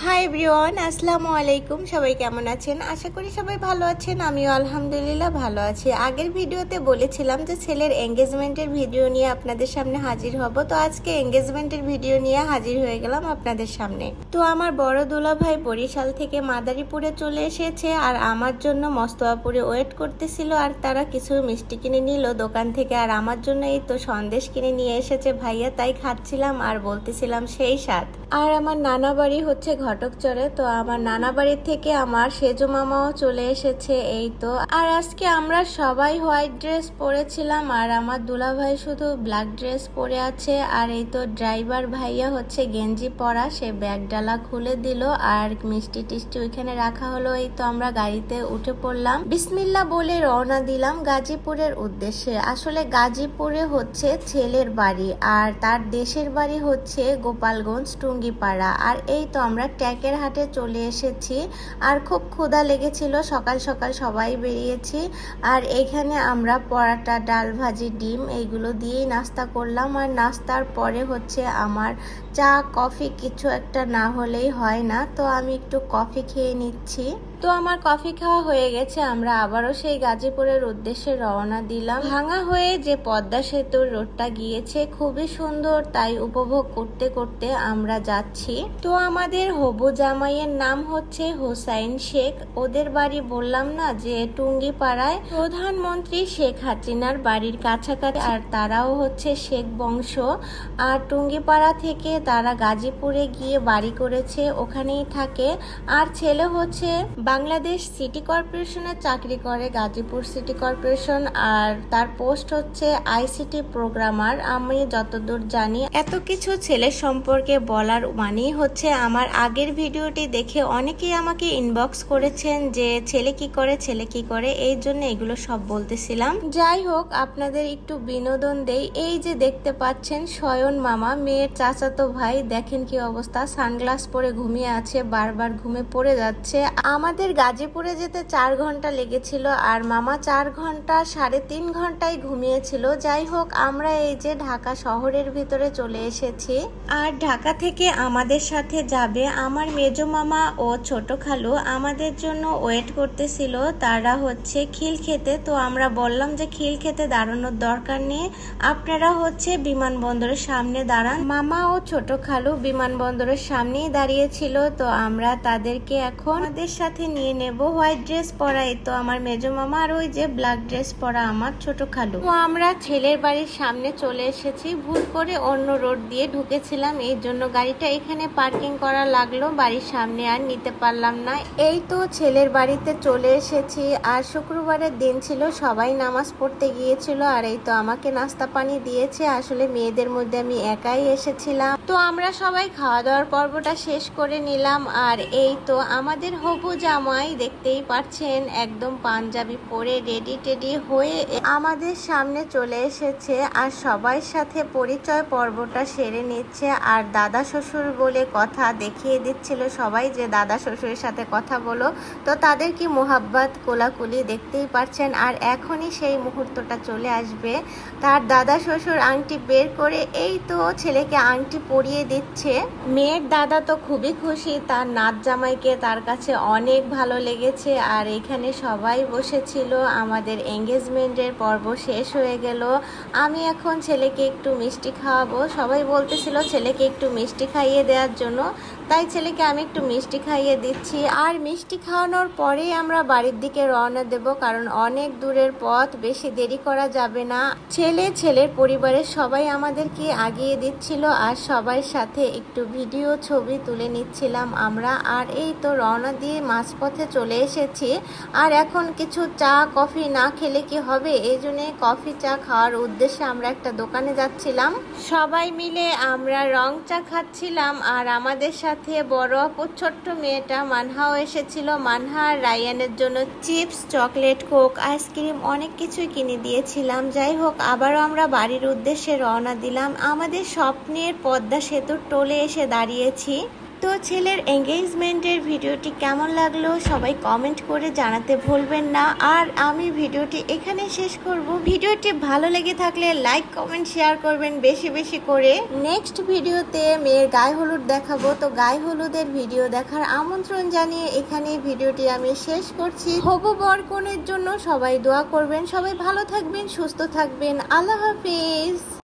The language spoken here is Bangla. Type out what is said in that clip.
হাই এভরিওয়ান, আসসালামু আলাইকুম। সবাই কেমন আছেন? আশা করি সবাই ভালো আছেন। আমিও আলহামদুলিল্লাহ ভালো আছি। আগের ভিডিওতে বলেছিলাম যে ছেলের এঙ্গেজমেন্টের ভিডিও নিয়ে আপনাদের সামনে হাজির হব, তো আজকে এঙ্গেজমেন্টের ভিডিও নিয়ে হাজির হয়ে গেলাম আপনাদের সামনে। তো আমার বড় দুলা ভাই বরিশাল থেকে মাদারীপুরে চলে এসেছে আর আমার জন্য মস্তোয়াপুরে ওয়েট করতেছিল, আর তারা কিছু মিষ্টি কিনে নিল দোকান থেকে, আর আমার জন্য এই তো সন্দেশ কিনে নিয়ে এসেছে ভাইয়া, তাই খাচ্ছিলাম আর বলতেছিলাম সেই স্বাদ। আর আমার নানা বাড়ি হচ্ছে ঘটকচরে, তো আমার নানা বাড়ির থেকে আমার সেজো মামাও চলে এসেছে এই তো। আর আজকে আমরা সবাই হোয়াইট ড্রেস পরেছিলাম আর আমার দুলা ভাই শুধু ব্ল্যাক ড্রেস পরে আছে। আর এই তো ড্রাইভার ভাইয়া হচ্ছে গেঞ্জি পরা, সে ব্যাগ ডালা খুলে দিল আর মিষ্টি টিষ্টি ওইখানে রাখা হলো। এই তো আমরা গাড়িতে উঠে পড়লাম, বিসমিল্লাহ বলে রওনা দিলাম গাজীপুরের উদ্দেশ্যে। আসলে গাজীপুরে হচ্ছে ছেলের বাড়ি আর তার দেশের বাড়ি হচ্ছে গোপালগঞ্জ টুঙ্গিপাড়া। আর এই তো আমরা ট্যাকের হাটে চলে এসেছি আর খুব ক্ষুধা লেগেছিল, সকাল সকাল সবাই বেরিয়েছি। আর এখানে আমরা পরাটা, ডাল, ভাজি, ডিম এইগুলো দিয়েই নাস্তা করলাম। আর নাস্তার পরে হচ্ছে আমার চা কফি কিছু একটা না হলেই হয় না, তো আমি একটু কফি খেয়ে নিচ্ছি। তো আমার কফি খাওয়া হয়ে গেছে, আমরা আবারও সেই গাজীপুরের উদ্দেশ্যে রওনা দিলাম। ভাঙা হয়ে যে পদ্মা সেতুর রোডটা গিয়েছে খুবই সুন্দর, তাই উপভোগ করতে করতে আমরা যাচ্ছি। তো আমাদের হবু জামাইয়ের নাম হচ্ছে হোসাইন শেখ, ওদের বাড়ি বললাম না যে টুঙ্গিপাড়ায়, প্রধানমন্ত্রী শেখ হাসিনার বাড়ির কাছাকাছি, আর তারাও হচ্ছে শেখ বংশ। আর টুঙ্গিপাড়া থেকে তারা গাজীপুরে গিয়ে বাড়ি করেছে, ওখানেই থাকে। আর ছেলে হচ্ছে বাংলাদেশ সিটি কর্পোরেশনে চাকরি করে, গাজীপুর সিটি কর্পোরেশন, আর তার পোস্ট হচ্ছে আইসিটি প্রোগ্রামার। আমি যতদূর জানি, এত কিছু ছেলের সম্পর্কে বলার মানেই হচ্ছে আমার আগের ভিডিওটি দেখে অনেকেই আমাকে ইনবক্স করেছেন যে ছেলে কি করে, ছেলে কি করে, এই জন্য এগুলো সব বলতেছিলাম। যাই হোক, আপনাদের একটু বিনোদন দেই। এই যে দেখতে পাচ্ছেন শয়ন মামা, মেয়ের চাচাতো ভাই, দেখেন কি অবস্থা, সানগ্লাস পরে ঘুমিয়ে আছে, বারবার ঘুমে পড়ে যাচ্ছে। আমাদের গাজীপুরে যেতে 4 ঘন্টা লেগেছিল আর মামা 4 ঘন্টা 3.5 ঘন্টায় ঘুমিয়েছিল। যাই হোক, আমরা এই যে ঢাকা শহরের ভিতরে চলে এসেছি। আর ঢাকা থেকে আমাদের সাথে যাবে আমার মেজো মামা ও ছোট খালু, আমাদের জন্য ওয়েট করতেছিল। তারা হচ্ছে খিল খেতে, তো আমরা বললাম যে খিল খেতে দাঁড়ানোর দরকার নেই, আপনারা হচ্ছে বিমানবন্দরের সামনে দাঁড়ান। মামা ও ছোট খালু বিমানবন্দরের সামনেই দাঁড়িয়েছিল, তো আমরা তাদেরকে এখন আমাদের সাথে নিয়ে নেব। হোয়াইট ড্রেস পরা এই তো আমার মেজো মামা, আর ওই যে ব্ল্যাক ড্রেস পরা আমার ছোট খালু। তো আমরা ছেলের বাড়ির সামনে চলে এসেছি, ভুল করে অন্য রোড দিয়ে ঢুকেছিলাম, এই জন্য গাড়িটা এখানে পার্কিং করা লাগলো, বাড়ির সামনে আর নিতে পারলাম না। এই তো ছেলের বাড়িতে চলে এসেছি, আর শুক্রবারের দিন ছিল, সবাই নামাজ পড়তে গিয়েছিল। আর এই তো আমাকে নাস্তা পানি দিয়েছে, আসলে মেয়েদের মধ্যে আমি একাই এসেছিলাম। তো আমরা সবাই খাওয়া দাওয়ার পর্বটা শেষ করে নিলাম। আর এই তো আমাদের হবু জামাই দেখতেই পাচ্ছেন, একদম পাঞ্জাবি পরে রেডি টেডি হয়ে আমাদের সামনে চলে এসেছে, আর সবার সাথে পরিচয় পর্বটা সেরে নিচ্ছে। আর দাদা শ্বশুর বলে কথা দেখিয়ে দিচ্ছিল সবাই যে দাদা শ্বশুরের সাথে কথা বলো, তো তাদের কি মোহাব্বত, কোলাকুলি দেখতেই পাচ্ছেন। আর এখনই সেই মুহূর্তটা চলে আসবে, তার দাদা শ্বশুর আংটি বের করে এই তো ছেলেকে আংটি পরিয়ে দিচ্ছে। মেয়ের দাদা তো খুবই খুশি, তার নাত জামাইকে তার কাছে অনেক ভালো লেগেছে। আর এখানে সবাই বসেছিল, আমাদের এঙ্গেজমেন্টের পর্ব শেষ হয়ে গেল। আমি এখন ছেলেকে একটু মিষ্টি খাওয়াবো, সবাই বলতেছিল ছেলেকে একটু মিষ্টি খাইয়ে দেওয়ার জন্য, তাই ছেলেকে আমি একটু মিষ্টি খাইয়ে দিচ্ছি। আর মিষ্টি খাওয়ানোর পরেই আমরা বাড়ির দিকে রওনা দেব, কারণ অনেক দূরের পথ, বেশি দেরি করা যাবে না। ছেলের পরিবারের সবাই আমাদেরকে আগিয়ে দিচ্ছিল, আর সবার সাথে একটু ভিডিও ছবি তুলে নিচ্ছিলাম আমরা। আর এই তো রওনা দিয়ে মাঝপথে চলে এসেছি। আর এখন কিছু চা কফি না খেলে কি হবে, এই জন্য কফি চা খাওয়ার উদ্দেশ্যে আমরা একটা দোকানে যাচ্ছিলাম। সবাই মিলে আমরা রং চা খাচ্ছিলাম। আর আমাদের সাথে বড় আপুর ছোট্ট মেয়েটা মানহাও এসেছিল। মানহা আর রায়ানের জন্য চিপস, চকলেট, কোক, আইসক্রিম অনেক কিছুই কিনে দিয়েছিলাম। যাই হোক, আবারও আমরা বাড়ির উদ্দেশ্যে রওনা দিলাম। আমাদের স্বপ্নের পদ্মা সেতুর টোলে এসে দাঁড়িয়েছি। তো ছেলের এঙ্গেজমেন্টের ভিডিওটি কেমন লাগলো সবাই কমেন্ট করে জানাতে ভুলবেন না। আর আমি ভিডিওটি এখানে শেষ করব। ভিডিওটি ভালো লেগে থাকলে লাইক কমেন্ট শেয়ার করবেন বেশি বেশি করে। নেক্সট ভিডিওতে মেয়ের গায়ে হলুদ দেখাবো, তো গায়ে হলুদের ভিডিও দেখার আমন্ত্রণ জানিয়ে এখানে ভিডিওটি আমি শেষ করছি। হবু বর কনের জন্য সবাই দোয়া করবেন, সবাই ভালো থাকবেন, সুস্থ থাকবেন। আল্লাহ হাফিজ।